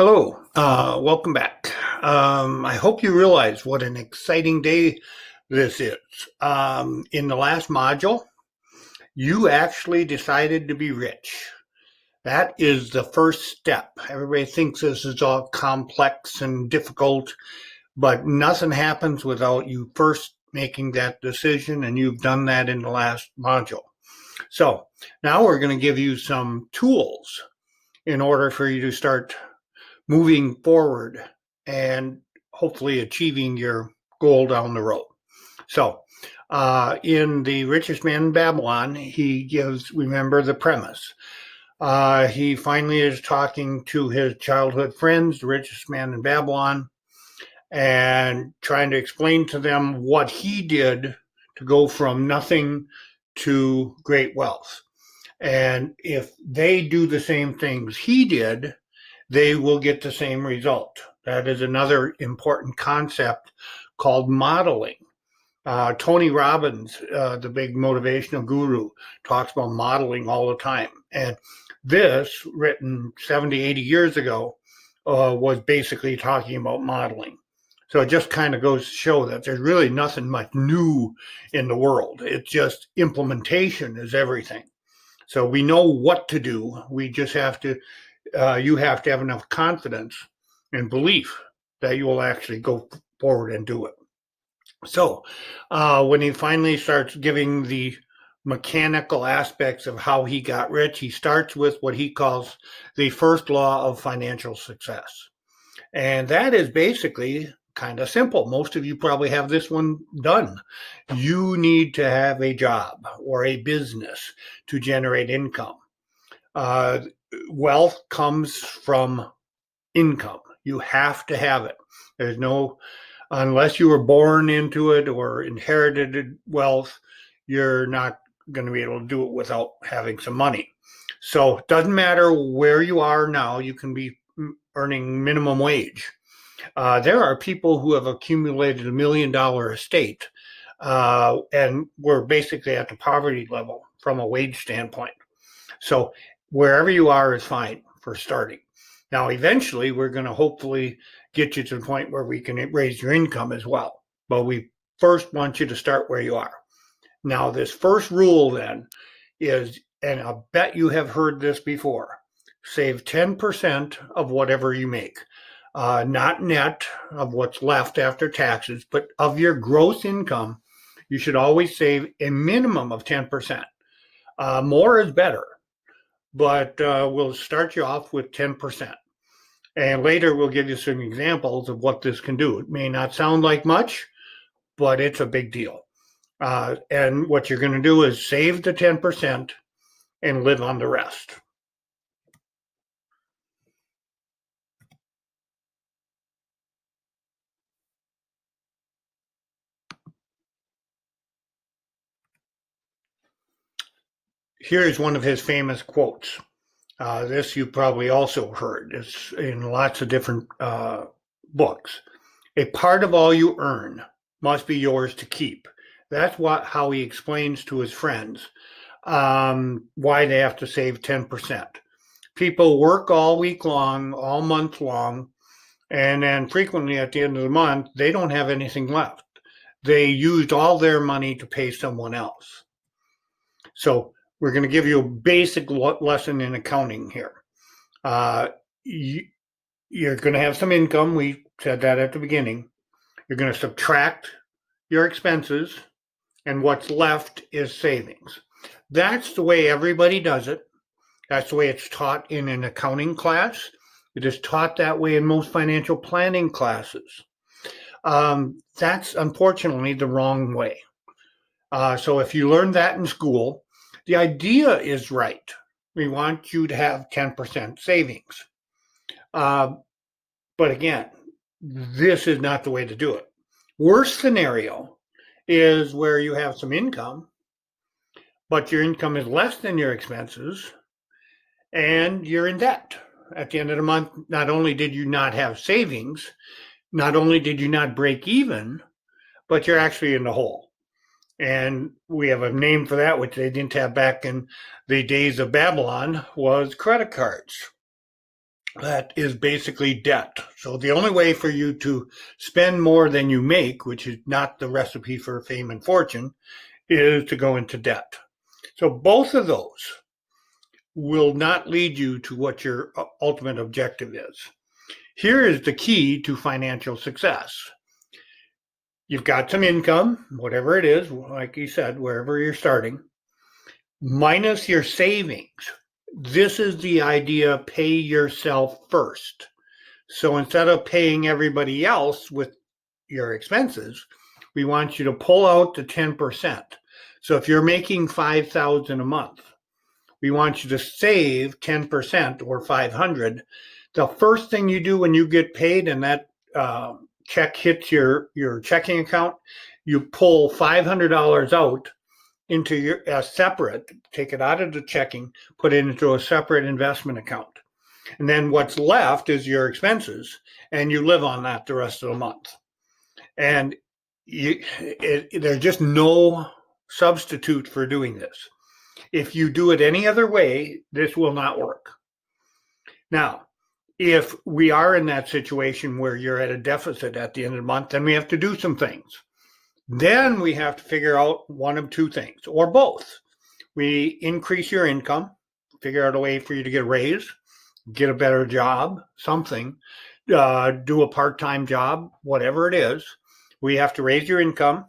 Hello, welcome back. I hope you realize what an exciting day this is. In the last module, you actually decided to be rich. That is the first step. Everybody thinks this is all complex and difficult, but nothing happens without you first making that decision, and you've done that in the last module. So now we're going to give you some tools in order for you to start moving forward and hopefully achieving your goal down the road. So, in The Richest Man in Babylon, he gives, remember the premise. He finally is talking to his childhood friends, the richest man in Babylon, and trying to explain to them what he did to go from nothing to great wealth. And if they do the same things he did, they will get the same result. That is another important concept called modeling. Tony Robbins, the big motivational guru, talks about modeling all the time. And this, written 70, 80 years ago, was basically talking about modeling. So it just kind of goes to show that there's really nothing much new in the world. It's just implementation is everything. So we know what to do. We just have to you have to have enough confidence and belief that you will actually go forward and do it. So when he finally starts giving the mechanical aspects of how he got rich, he starts with what he calls the first law of financial success. And that is basically kind of simple. Most of you probably have this one done. You need to have a job or a business to generate income. Uh, Wealth comes from income. You have to have it. There's no, unless you were born into it or inherited wealth, you're not going to be able to do it without having some money. So it doesn't matter where you are now, you can be earning minimum wage. There are people who have accumulated $1 million estate and we're basically at the poverty level from a wage standpoint. So wherever you are is fine for starting. Now, eventually, we're going to hopefully get you to the point where we can raise your income as well. But we first want you to start where you are. Now, this first rule then is, and I bet you have heard this before, save 10% of whatever you make. Not net of what's left after taxes, but of your gross income, you should always save a minimum of 10%. More is better, but we'll start you off with 10%. And later we'll give you some examples of what this can do. It may not sound like much, but it's a big deal. And what you're going to do is save the 10% and live on the rest. Here is one of his famous quotes. This you probably also heard. It's in lots of different books. A part of all you earn must be yours to keep. That's how he explains to his friends why they have to save 10%. People work all week long, all month long, and then frequently at the end of the month, they don't have anything left. They used all their money to pay someone else. So we're going to give you a basic lesson in accounting here. You're going to have some income. We said that at the beginning. You're going to subtract your expenses, and what's left is savings. That's the way everybody does it. That's the way it's taught in an accounting class. It is taught that way in most financial planning classes. That's unfortunately the wrong way. So if you learn that in school, the idea is right. We want you to have 10% savings. But again, this is not the way to do it. Worst scenario is where you have some income, but your income is less than your expenses, and you're in debt. At the end of the month, not only did you not have savings, not only did you not break even, but you're actually in the hole. And we have a name for that, which they didn't have back in the days of Babylon, was credit cards. that is basically debt. So the only way for you to spend more than you make, which is not the recipe for fame and fortune, is to go into debt. So both of those will not lead you to what your ultimate objective is. Here is the key to financial success. You've got some income, whatever it is, like you said, wherever you're starting, minus your savings. This is the idea, pay yourself first. So instead of paying everybody else with your expenses, we want you to pull out the 10%. So if you're making $5,000 a month, we want you to save 10% or 500. The first thing you do when you get paid and that check hits your checking account, you pull $500 out into your separate, take it out of the checking, put it into a separate investment account. And then what's left is your expenses, and you live on that the rest of the month. And there's just no substitute for doing this. If you do it any other way, this will not work. Now, if we are in that situation where you're at a deficit at the end of the month, then we have to do some things. Then we have to figure out one of two things, or both. We increase your income, figure out a way for you to get a raise, get a better job, something, do a part-time job, whatever it is. We have to raise your income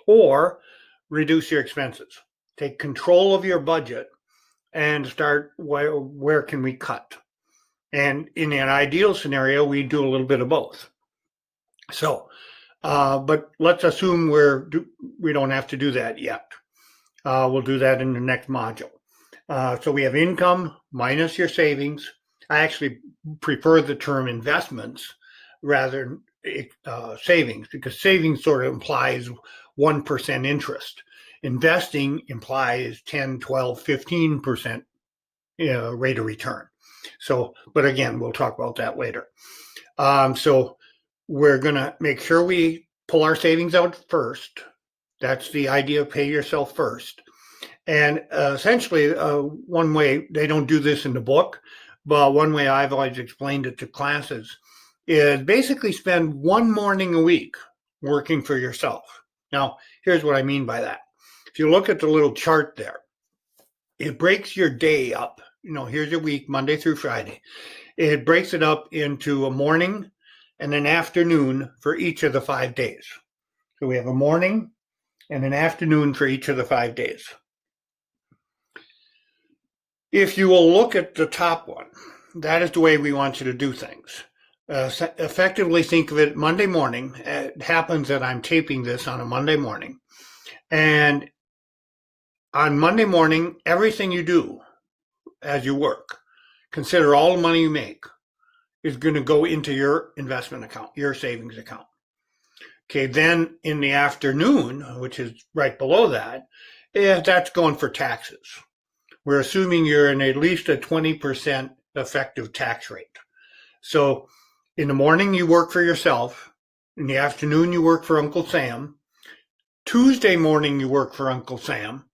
or reduce your expenses. Take control of your budget and start where can we cut? And in an ideal scenario, we do a little bit of both. So, but let's assume we don't have to do that yet. We'll do that in the next module. So we have income minus your savings. I actually prefer the term investments rather than savings, because savings sort of implies 1% interest. Investing implies 10, 12, 15% rate of return. So, but again, we'll talk about that later. So we're going to make sure we pull our savings out first. That's the idea of pay yourself first. And essentially, one way, they don't do this in the book, but one way I've always explained it to classes is basically spend one morning a week working for yourself. Now, here's what I mean by that. If you look at the little chart there, it breaks your day up. Here's your week, Monday through Friday. It breaks it up into a morning and an afternoon for each of the 5 days. So we have a morning and an afternoon for each of the 5 days. If you will look at the top one, that is the way we want you to do things. Effectively think of it Monday morning. It happens that I'm taping this on a Monday morning. And on Monday morning, everything you do as you work, consider all the money you make is going to go into your investment account, your savings account. Okay, then in the afternoon, which is right below that, that's going for taxes. We're assuming you're in at least a 20% effective tax rate. So in the morning, you work for yourself. In the afternoon, you work for Uncle Sam. Tuesday morning, you work for Uncle Sam.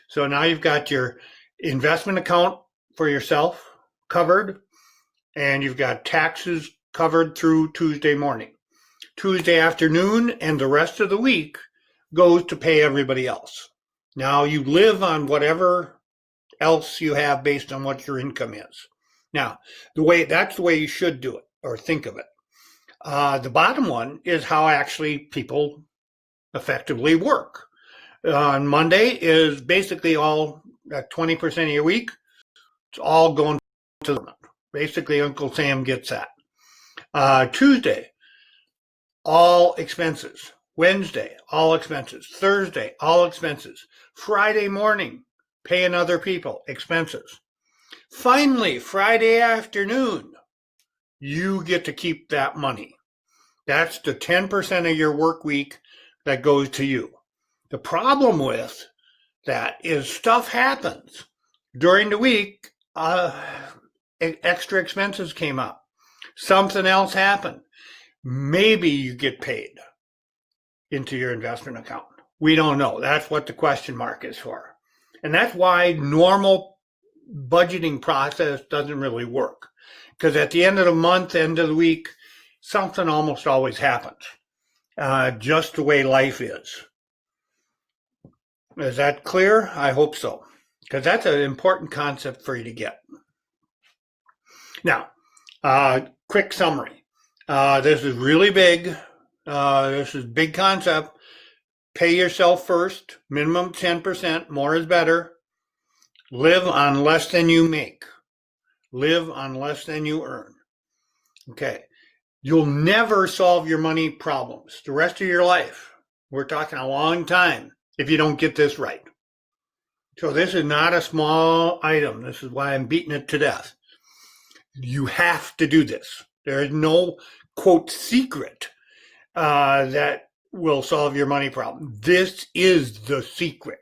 So now you've got your investment account for yourself covered, and you've got taxes covered through Tuesday morning. Tuesday afternoon and the rest of the week goes to pay everybody else. Now you live on whatever else you have based on what your income is. Now, that's the way you should do it or think of it. The bottom one is how actually people effectively work. On Monday is basically all that 20% of your week. It's all going to the government. Basically, Uncle Sam gets that. Tuesday, all expenses. Wednesday, all expenses. Thursday, all expenses. Friday morning, paying other people, expenses. Finally, Friday afternoon, you get to keep that money. That's the 10% of your work week that goes to you. The problem with that is stuff happens. During the week, extra expenses came up. Something else happened. Maybe you get paid into your investment account. We don't know. That's what the question mark is for. And that's why normal budgeting process doesn't really work. because at the end of the month, end of the week, something almost always happens. Just the way life is. Is that clear? I hope so, because that's an important concept for you to get. Now, quick summary. This is really big. This is big concept. Pay yourself first, minimum 10%, more is better. Live on less than you make. Live on less than you earn. Okay. You'll never solve your money problems the rest of your life. We're talking a long time if you don't get this right. So this is not a small item. This is why I'm beating it to death. You have to do this. There is no, quote, secret that will solve your money problem. This is the secret.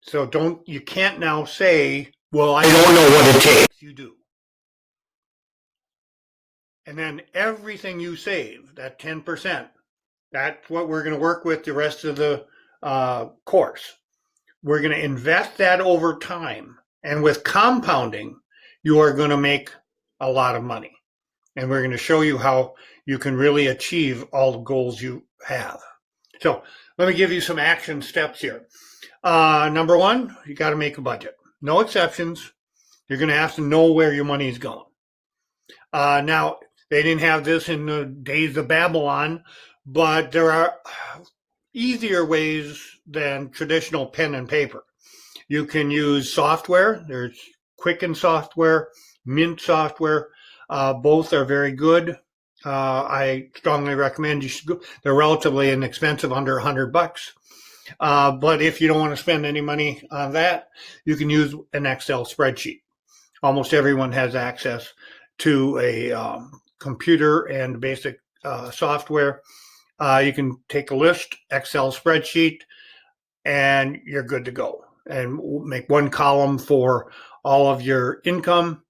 So you can't now say, well, I don't know what it takes. You do. And then everything you save, that 10%, that's what we're going to work with the rest of the course. We're going to invest that over time. And with compounding, you are going to make a lot of money. And we're going to show you how you can really achieve all the goals you have. So let me give you some action steps here. Number one, you got to make a budget. No exceptions. You're going to have to know where your money is going. Now, they didn't have this in the days of Babylon, but there are easier ways than traditional pen and paper. You can use software. There's Quicken software, Mint software. Both are very good. I strongly recommend you should go. They're relatively inexpensive, under $100. But if you don't want to spend any money on that, you can use an Excel spreadsheet. Almost everyone has access to a computer and basic software. You can take a list, Excel spreadsheet, and you're good to go. And make one column for all of your income,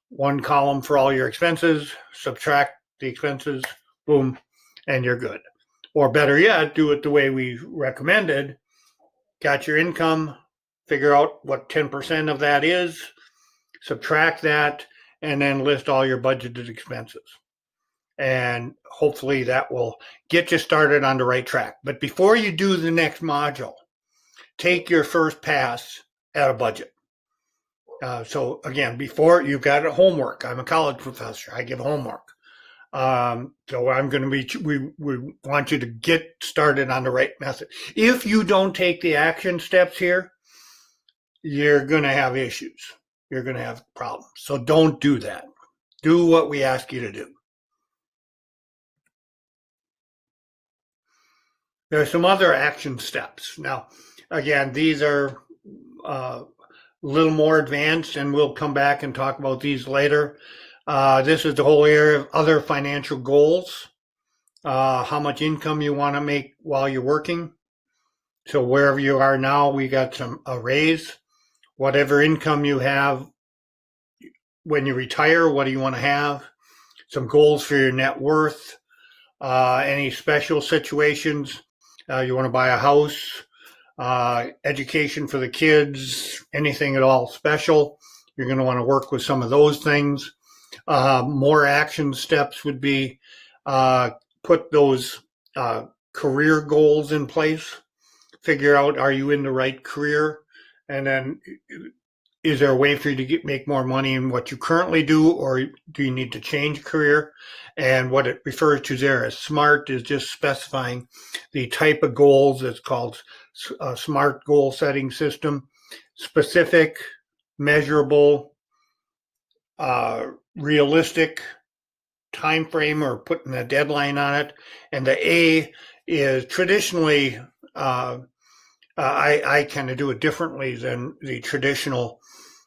one column for all your expenses, subtract the expenses, boom, and you're good. Or better yet, do it the way we recommended. Got your income, figure out what 10% of that is, subtract that, and then list all your budgeted expenses. And hopefully that will get you started on the right track. But before you do the next module, take your first pass at a budget. So again, before you've got homework. I'm a college professor. I give homework. So I'm going to we want you to get started on the right method. If you don't take the action steps here, you're going to have issues. You're going to have problems. So don't do that. Do what we ask you to do. There are some other action steps. Now, again, these are a little more advanced, and we'll come back and talk about these later. This is the whole area of other financial goals, how much income you want to make while you're working. So wherever you are now, we got a raise. Whatever income you have when you retire, what do you want to have? Some goals for your net worth, any special situations. You want to buy a house, education for the kids, anything at all special. You're going to want to work with some of those things. More action steps would be put those career goals in place. Figure out, are you in the right career? And then is there a way for you to make more money in what you currently do, or do you need to change career? And what it refers to there as SMART is just specifying the type of goals. It's called a SMART goal setting system: specific, measurable, realistic time frame, or putting a deadline on it. And the A is traditionally, I kind of do it differently than the traditional,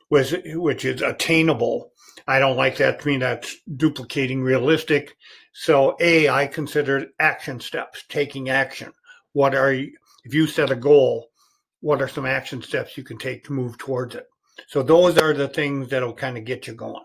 which is attainable. I don't like that. To me, that's duplicating realistic. So A, I consider action steps, taking action. If you set a goal, what are some action steps you can take to move towards it? So those are the things that'll kind of get you going.